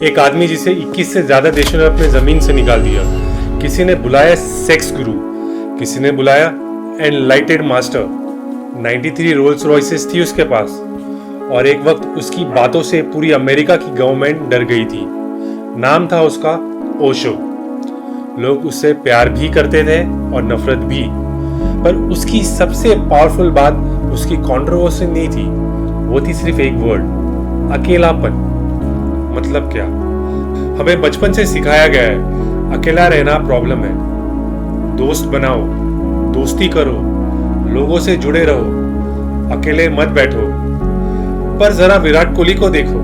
एक आदमी जिसे 21 से ज्यादा देशों ने अपने जमीन से निकाल दिया। किसी ने बुलाया सेक्स गुरु, किसी ने बुलाया एनलाइटेड मास्टर। 93 रोल्स रॉयसेस थी उसके पास और एक वक्त उसकी बातों से पूरी अमेरिका की गवर्नमेंट डर गई थी। नाम था उसका ओशो। लोग उससे प्यार भी करते थे और नफरत भी, पर उसकी सबसे पावरफुल बात उसकी कंट्रोवर्सी नहीं थी, वो थी सिर्फ एक वर्ड, अकेलापन। मतलब क्या? हमें बचपन से सिखाया गया है अकेला रहना प्रॉब्लम है। दोस्त बनाओ, दोस्ती करो, लोगों से जुड़े रहो, अकेले मत बैठो। पर जरा विराट कोहली को देखो,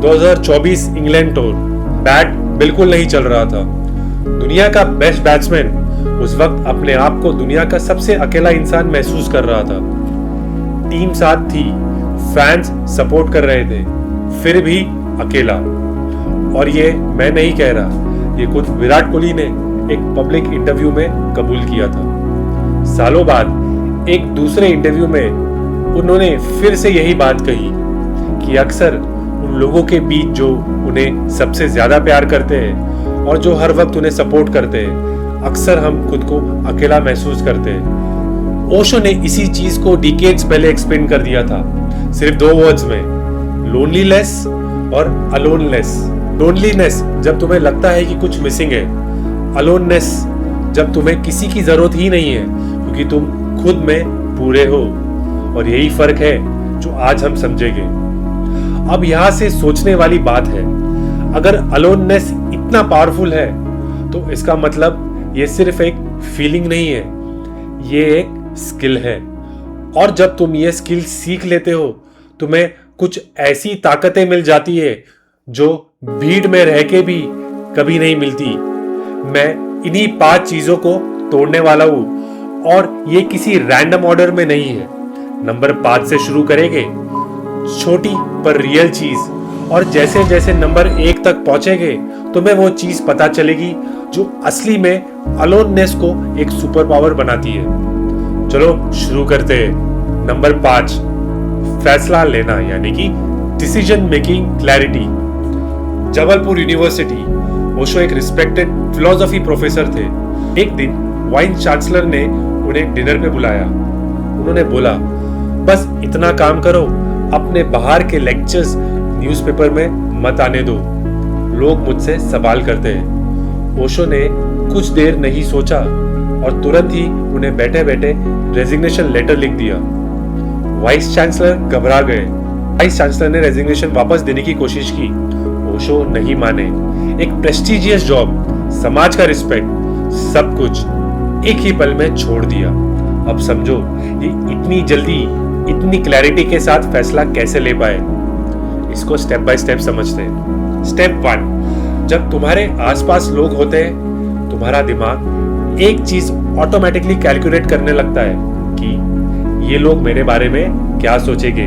2024 इंग्लैंड टूर, बैट बिल्कुल नहीं चल रहा था। दुनिया का बेस्ट बैट्समैन उस वक्त अपने आप को दुनिया का सबसे अकेला इंसान महसूस कर रहा था। टीम साथ थी, फैंस सपोर्ट कर रहे थे, फिर भी अकेला। और ये मैं नहीं कह रहा, ये खुद विराट कोहली ने एक पब्लिक इंटरव्यू में कबूल किया था। सालों बाद एक दूसरे इंटरव्यू में उन्होंने फिर से यही बात कही कि अक्सर उन लोगों के बीच जो उन्हें सबसे ज्यादा प्यार करते हैं और जो हर वक्त उन्हें सपोर्ट करते हैं, अक्सर हम खुद को अकेला महसूस करते हैं। ओशो ने इसी चीज को डिकेड्स पहले एक्सप्लेन कर दिया था, सिर्फ 2 वर्ड्स में, लोनलीनेस और अलोननेस। लोनलीनेस जब तुम्हें लगता है कि कुछ मिसिंग है, अलोननेस जब तुम्हें किसी की जरूरत ही नहीं है क्योंकि तुम खुद में पूरे हो। और यही फर्क है जो आज हम समझेंगे। अब यहां से सोचने वाली बात है, अगर अलोननेस इतना पावरफुल है तो इसका मतलब ये सिर्फ एक फीलिंग नहीं है, ये एक स्किल है। और जब तुम ये स्किल सीख लेते हो, तुम्हें कुछ ऐसी ताकतें मिल जाती है जो भीड़ में रह के भी कभी नहीं मिलती। मैं इन्हीं 5 चीजों को तोड़ने वाला हूं और ये किसी रैंडम ऑर्डर में नहीं है। नंबर 5 से शुरू करेंगे, छोटी पर रियल चीज, और जैसे जैसे नंबर 1 तक पहुंचेंगे तुम्हें वो चीज पता चलेगी जो असली में अलोननेस को एक सुपर पावर बनाती है। चलो शुरू करते हैं। नंबर 5, फैसला लेना, यानी कि decision making clarity. Jabalpur university, Osho एक रिस्पेक्टेड फिलोसफी प्रोफेसर थे। एक दिन वाइस चांसलर ने उन्हें डिनर पे बुलाया। उन्होंने बोला, बस इतना काम करो, अपने बाहर के लेक्चर्स न्यूज़पेपर में मत आने दो, लोग मुझसे सवाल करते हैं। ओशो ने कुछ देर नहीं सोचा और तुरंत ही उन्हें बैठे बैठे रेजिग्नेशन लेटर लिख दिया। वाइस चांसलर घबरा गए। वाइस चांसलर ने रेजिग्नेशन वापस देने की कोशिश की। ओशो नहीं माने। एक प्रेस्टिजियस जॉब, समाज का रिस्पेक्ट, सब कुछ एक ही पल में छोड़ दिया। अब समझो ये इतनी जल्दी, इतनी क्लैरिटी के साथ फैसला कैसे ले पाए। इसको स्टेप बाय स्टेप समझते हैं। स्टेप 1, जब तुम्हारे आसपास लोग होते हैं, तुम्हारा दिमाग एक चीज ऑटोमेटिकली कैलकुलेट करने लगता है कि ये लोग मेरे बारे में क्या सोचेंगे।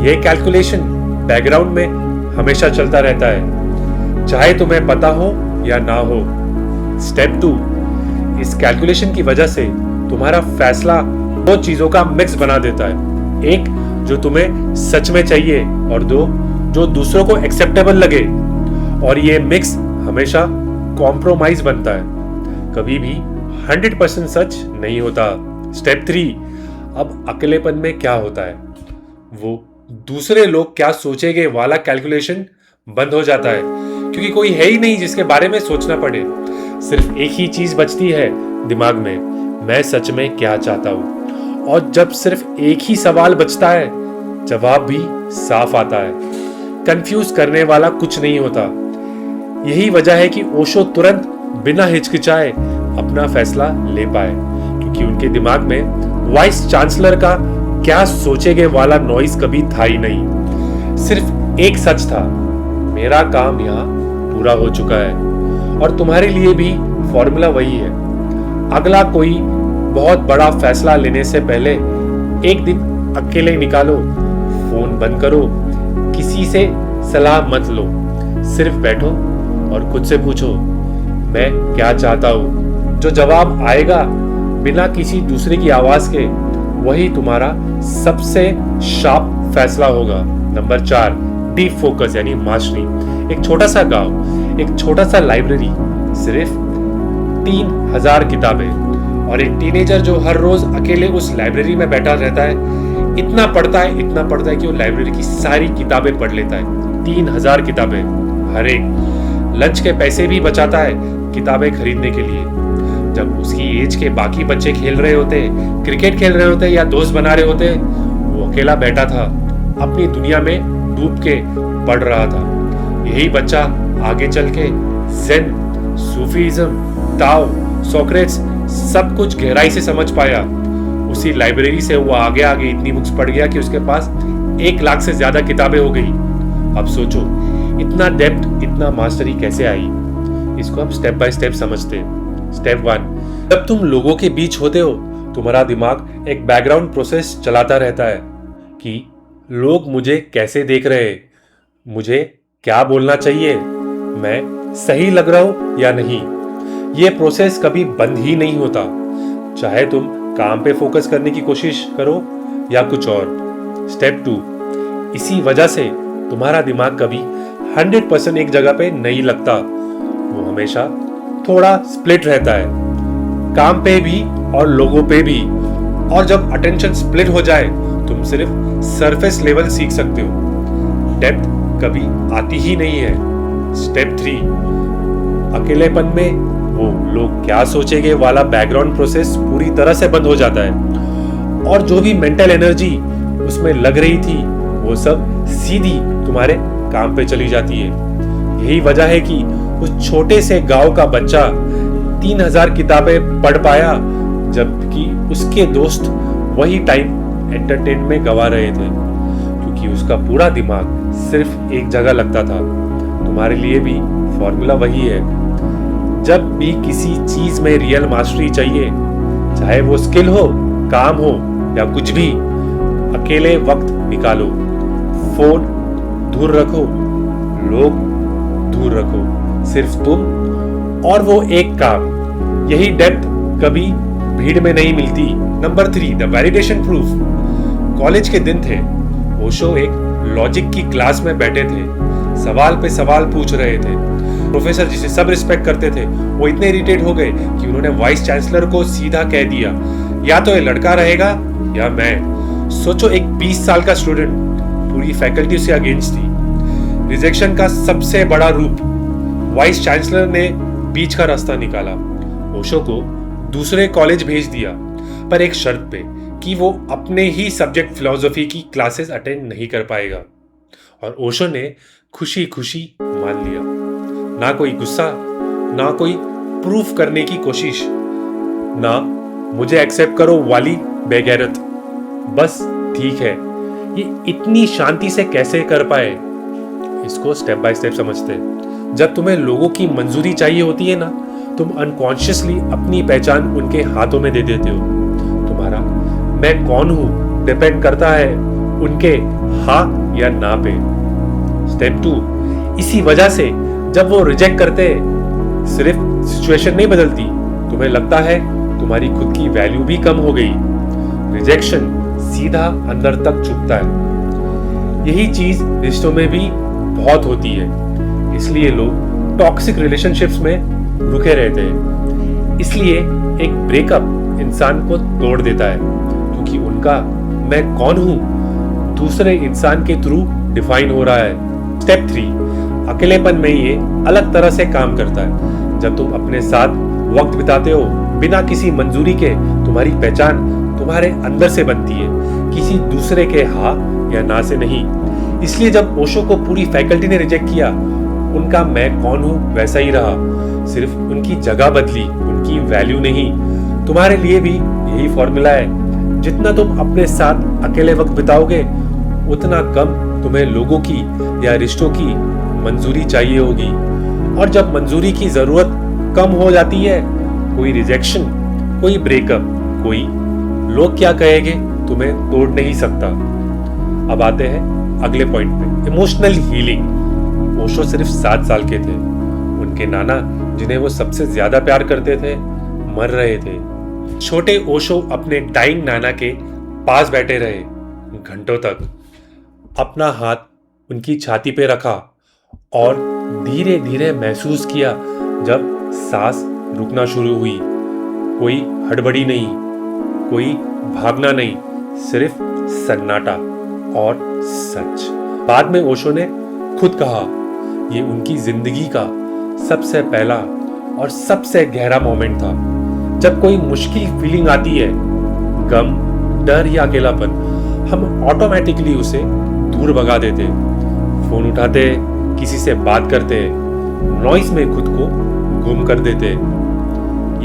ये कैलकुलेशन बैकग्राउंड में हमेशा चलता रहता है, चाहे तुम्हें पता हो या ना हो। स्टेप 2, इस कैलकुलेशन की वजह से तुम्हारा फैसला 2 चीजों का मिक्स बना देता है। एक जो तुम्हें सच में चाहिए और 2 जो दूसरों को एक्सेप्टेबल लगे। और ये मिक्स हमेशा कॉम्प्रोमाइज बनता है, कभी भी 100% सच नहीं होता। स्टेप 3, अब अकेलेपन में क्या होता है, वो दूसरे लोग क्या सोचेंगे वाला कैलकुलेशन बंद हो जाता है, क्योंकि कोई है ही नहीं जिसके बारे में सोचना पड़े। सिर्फ एक ही चीज बचती है दिमाग में, मैं सच में क्या चाहता हूं। और जब सिर्फ एक ही सवाल बचता है, जवाब भी साफ आता है। कंफ्यूज करने वाला कुछ नहीं होता। यही वजह है कि ओशो तुरंत बिना हिचकिचाए अपना फैसला ले पाए, क्योंकि उनके दिमाग में वाइस चांसलर का क्या सोचेंगे वाला नॉइस कभी था ही नहीं। सिर्फ एक सच था, मेरा काम यहाँ पूरा हो चुका है। और तुम्हारे लिए भी फॉर्मूला वही है। अगला कोई बहुत बड़ा फैसला लेने से पहले एक दिन अकेले निकालो, फोन बंद करो, किसी से सलाह मत लो, सिर्फ बैठो और खुद से पूछो, मैं क्या चाहता हूँ। जो जवाब आएगा बिना किसी दूसरे की आवाज के, वही तुम्हारा सबसे शार्प फैसला होगा। नंबर 4, डीप फोकस यानी मास्टरी। एक छोटा सा गांव, एक छोटा सा लाइब्रेरी, सिर्फ 3000 किताबें, और एक टीनेजर जो हर रोज अकेले उस लाइब्रेरी में बैठा रहता है, इतना पढ़ता है कि वो लाइब्रेरी की सारी किताबें पढ़ लेता है। 3000 किताबें, हर एक लंच के पैसे भी बचाता है किताबें खरीदने के लिए। जब उसकी एज के बाकी बच्चे खेल रहे होते, क्रिकेट खेल रहे होते या दोस्त बना रहे होते, वो अकेला बैठा था, अपनी दुनिया में डूब के पढ़ रहा था। यही बच्चा आगे चल के ज़ेन, सूफीज़्म, ताओ, सोक्रेट्स सब कुछ गहराई से समझ पाया। उसी लाइब्रेरी से वो आगे आगे इतनी बुक्स पढ़ गया कि उसके पास 1 लाख से ज्यादा किताबें हो गई। अब सोचो इतना डेप्थ, इतना मास्टरी कैसे आई। इसको हम स्टेप बाय स्टेप समझते हैं। स्टेप 1, जब तुम लोगों के बीच होते हो, तुम्हारा दिमाग एक बैकग्राउंड प्रोसेस चलाता रहता है कि लोग मुझे कैसे देख रहे हैं, मुझे क्या बोलना चाहिए, मैं सही लग रहा हूं या नहीं। ये प्रोसेस कभी बंद ही नहीं होता, चाहे तुम काम पे फोकस करने की कोशिश करो या कुछ और। स्टेप 2, इसी वजह से तुम्हारा दिमाग कभी 100% एक जगह पे नहीं लगता, वो हमेशा थोड़ा स्प्लिट रहता है, काम पे भी और लोगों पे भी। और जब अटेंशन स्प्लिट हो जाए, तुम सिर्फ सरफेस लेवल सीख सकते हो, डेप्थ कभी आती ही नहीं है। स्टेप 3, अकेलेपन में वो लोग क्या सोचेंगे वाला बैकग्राउंड प्रोसेस पूरी तरह से बंद हो जाता है, और जो भी मेंटल एनर्जी उसमें लग रही थी वो सब सीधी तुम्हारे काम पे चली जाती है। यही वजह है कि उस छोटे से गांव का बच्चा 3000 किताबें पढ़ पाया, जबकि उसके दोस्त वही टाइम एंटरटेन में गवा रहे थे, क्योंकि उसका पूरा दिमाग सिर्फ एक जगह लगता था। तुम्हारे लिए भी फॉर्मूला वही है। जब भी किसी चीज में रियल मास्टरी चाहिए, चाहे वो स्किल हो, काम हो या कुछ भी, अकेले वक्त निकालो, फोन दूर रखो, लोग दूर रखो, सिर्फ तुम और वो एक काम। यही डेप्थ कभी भीड़ में नहीं मिलती। Number 3, the validation proof. College के दिन थे, ओशो एक लॉजिक की क्लास में बैठे थे, सवाल पे सवाल पूछ रहे थे। प्रोफेसर जिसे सब रिस्पेक्ट करते थे, वो इतने इरिटेट हो गए कि उन्होंने वाइस चांसलर को सीधा कह दिया, या तो ये लड़का रहेगा या मैं। सोचो, एक 20 साल का स्टूडेंट, पूरी फैकल्टी उसके अगेंस्ट थी। रिजेक्शन का सबसे बड़ा रूप, वाइस चांसलर ने बीच का रास्ता निकाला, ओशो को दूसरे कॉलेज भेज दिया, पर एक शर्त पे कि वो अपने ही सब्जेक्ट फिलॉसफी की क्लासेस अटेंड नहीं कर पाएगा। और ओशो ने खुशी खुशी मान लिया। ना कोई गुस्सा, ना कोई प्रूफ करने की कोशिश, ना मुझे एक्सेप्ट करो वाली बेगैरत। बस ठीक है। ये इतनी शांति से कैसे कर पाए, इसको स्टेप बाय स्टेप समझते हैं। जब तुम्हें लोगों की मंजूरी चाहिए होती है ना, तुम अनकॉन्शियसली अपनी पहचान उनके हाथों में दे देते हो। तुम्हारा मैं कौन हूं डिपेंड करता है उनके हाँ या ना पे। स्टेप 2, इसी वजह से जब वो रिजेक्ट करते, सिर्फ सिचुएशन नहीं बदलती, तुम्हें लगता है तुम्हारी खुद की वैल्यू भी कम हो गई। रिजेक्शन सीधा अंदर तक चुभता है। यही चीज रिश्तों में भी बहुत होती है, इसलिए लोग टॉक्सिक रिलेशनशिप्स में रुके रहते हैं। इसलिए एक ब्रेकअप इंसान को तोड़ देता है, क्योंकि उनका मैं कौन हूं दूसरे इंसान के थ्रू डिफाइन हो रहा है। स्टेप 3, अकेलेपन में ये अलग तरह से काम करता है। जब तुम अपने साथ वक्त बिताते हो बिना किसी मंजूरी के, तुम्हारी पहचान तुम्हारे अंदर से बनती है, किसी दूसरे के हाँ या ना से नहीं। इसलिए जब ओशो को पूरी फैकल्टी ने रिजेक्ट किया, उनका मैं कौन हूं वैसा ही रहा, सिर्फ उनकी जगह बदली, उनकी वैल्यू नहीं। तुम्हारे लिए भी यही फॉर्मूला है। जितना तुम अपने साथ अकेले वक्त बिताओगे, उतना कम तुम्हें लोगों की या रिश्तों की मंजूरी चाहिए होगी। और जब मंजूरी की जरूरत कम हो जाती है, कोई रिजेक्शन, कोई ब्रेकअप, कोई लोग क्या कहेंगे तुम्हें तोड़ नहीं सकता। अब आते हैं अगले पॉइंट पे, इमोशनल हीलिंग। ओशो सिर्फ 7 साल के थे। उनके नाना, जिन्हें वो सबसे ज्यादा प्यार करते थे, मर रहे थे। छोटे ओशो अपने डाइंग नाना के पास बैठे रहे घंटों तक, अपना हाथ उनकी छाती पे रखा और धीरे धीरे महसूस किया जब सांस रुकना शुरू हुई। कोई हड़बड़ी नहीं, कोई भागना नहीं, सिर्फ सन्नाटा और सच। बाद में ओशो ने खुद कहा, ये उनकी जिंदगी का सबसे पहला और सबसे गहरा मोमेंट था। जब कोई मुश्किल फीलिंग आती है, गम, डर या अकेलापन, हम ऑटोमेटिकली उसे दूर भगा देते, फोन उठाते, किसी से बात करते, नॉइस में खुद को गुम कर देते।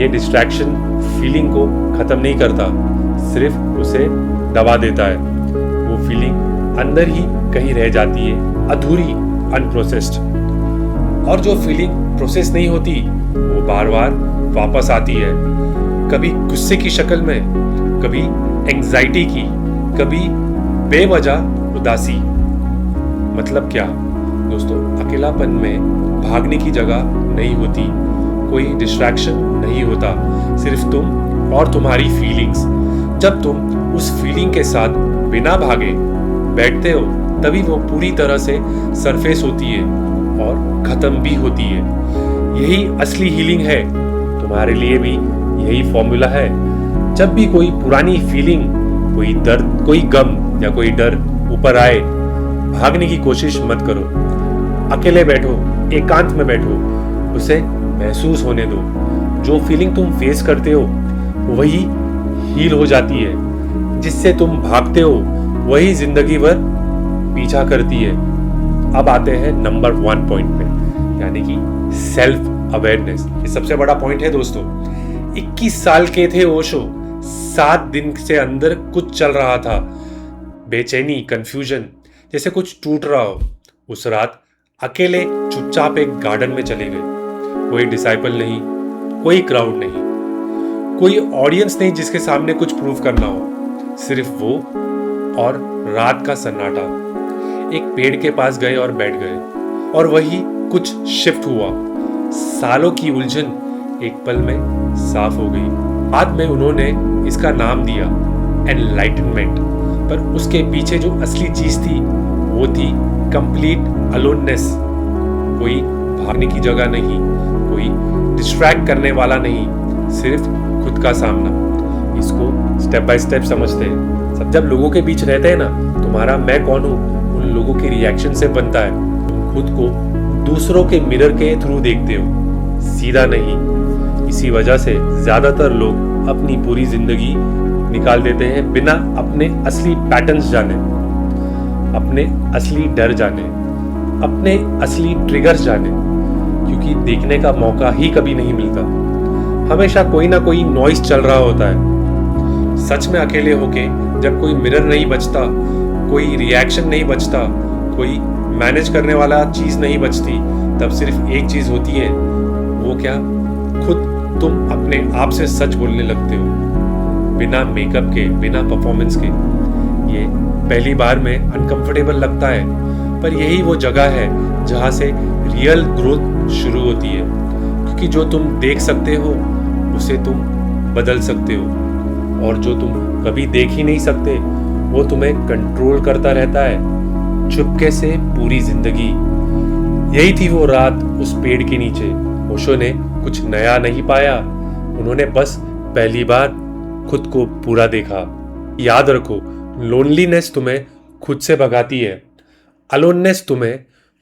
ये डिस्ट्रैक्शन फीलिंग को खत्म नहीं करता, सिर्फ उसे दबा देता है। वो फीलिंग अंदर ही कहीं रह जाती है, अधूरी, अनप्रोसेस्ड। और जो फीलिंग प्रोसेस नहीं होती वो बार बार वापस आती है, कभी गुस्से की शक्ल में, कभी एंजाइटी की, कभी बेवजह उदासी। मतलब क्या दोस्तों, अकेलापन में भागने की जगह नहीं होती, कोई डिस्ट्रैक्शन नहीं होता, सिर्फ तुम और तुम्हारी फीलिंग्स। जब तुम उस फीलिंग के साथ बिना भागे बैठते हो, तभी वो पूरी तरह से सरफेस होती है और खत्म भी होती है। यही असली हीलिंग है। तुम्हारे लिए भी यही फॉर्मूला है। जब भी कोई पुरानी फीलिंग, कोई दर्द, कोई गम या कोई डर ऊपर आए, भागने की कोशिश मत करो। अकेले बैठो, एकांत में बैठो, उसे महसूस होने दो। जो फीलिंग तुम फेस करते हो वही हील हो जाती है। जिससे तुम भागते हो वही जिंदगी भर पीछा करती है। अब आते हैं नंबर 1 पॉइंट पे, यानी कि सेल्फ अवेयरनेस। ये सबसे बड़ा पॉइंट है दोस्तों। 21 साल के थे ओशो। 7 दिन से अंदर कुछ चल रहा था, बेचैनी, कंफ्यूजन, जैसे कुछ टूट रहा हो। उस रात अकेले चुपचाप एक गार्डन में चले गए। कोई डिसाइपल नहीं, कोई क्राउड नहीं, कोई ऑडियंस नहीं जिसके सामने कुछ प्रूव करना हो, सिर्फ वो और रात का सन्नाटा। एक पेड़ के पास गए और बैठ गए, और वही कुछ शिफ्ट हुआ। सालों की उलझन एक पल में साफ हो गई। बाद में उन्होंने इसका नाम दिया एनलाइटनमेंट। पर उसके पीछे जो असली चीज थी वो थी कंप्लीट अलोननेस। कोई भागने की जगह नहीं, कोई डिस्ट्रैक्ट करने वाला नहीं, सिर्फ खुद का सामना। इसको स्टेप बाय स्टेप समझते हैं। सब जब लोगों के बीच रहते हैं ना, तुम्हारा मैं कौन हूँ उन लोगों के रिएक्शन से बनता है। तुम खुद को दूसरों के मिरर के थ्रू देखते हो, सीधा नहीं। इसी वजह से ज्यादातर लोग अपनी पूरी जिंदगी निकाल देते हैं बिना अपने असली पैटर्न्स जाने, अपने असली डर जाने, अपने असली ट्रिगर्स जाने, क्योंकि देखने का मौका ही कभी नहीं मिलता। हमेशा कोई ना कोई नॉइस चल रहा होता है। सच में अकेले होके जब कोई मिरर नहीं बचता, कोई रिएक्शन नहीं बचता, कोई मैनेज करने वाला चीज नहीं बचती, तब सिर्फ एक चीज होती है। वो क्या? खुद तुम अपने आप से सच बोलने लगते हो, बिना मेकअप के, बिना परफॉर्मेंस के। ये पहली बार में अनकंफर्टेबल लगता है, पर यही वो जगह है जहाँ से रियल ग्रोथ शुरू होती है। क्योंकि जो तुम देख सकते हो उसे तुम बदल सकते हो, और जो तुम कभी देख ही नहीं सकते वो तुम्हें कंट्रोल करता रहता है चुपके से पूरी जिंदगी। यही थी वो रात उस पेड़ के नीचे। ओशो ने कुछ नया नहीं पाया, उन्होंने बस पहली बार खुद को पूरा देखा। याद रखो, लोनलीनेस तुम्हें खुद से भगाती है, अलोननेस तुम्हें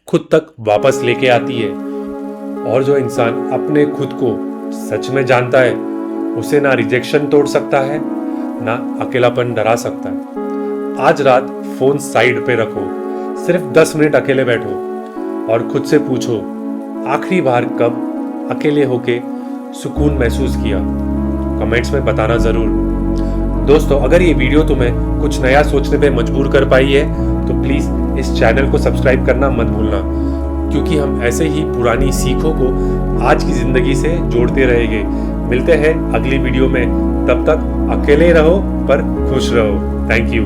खुद तक वापस लेके आती है। और जो इंसान अपने खुद को सच में जानता है, उसे ना रिजेक्शन तोड़ सकता है, ना अकेलापन डरा सकता है। आज रात फोन साइड पे रखो, सिर्फ 10 मिनट अकेले बैठो और खुद से पूछो, आखिरी बार कब अकेले होके सुकून महसूस किया? कमेंट्स में बताना जरूर। दोस्तों, अगर ये वीडियो तुम्हें कुछ नया सोचने पे मजबूर कर पाई है तो प्लीज इस चैनल को सब्सक्राइब करना मत भूलना, क्योंकि हम ऐसे ही पुरानी सीखों को आज की जिंदगी से जोड़ते रहेंगे। मिलते हैं अगली वीडियो में, तब तक अकेले रहो पर खुश रहो। Thank you.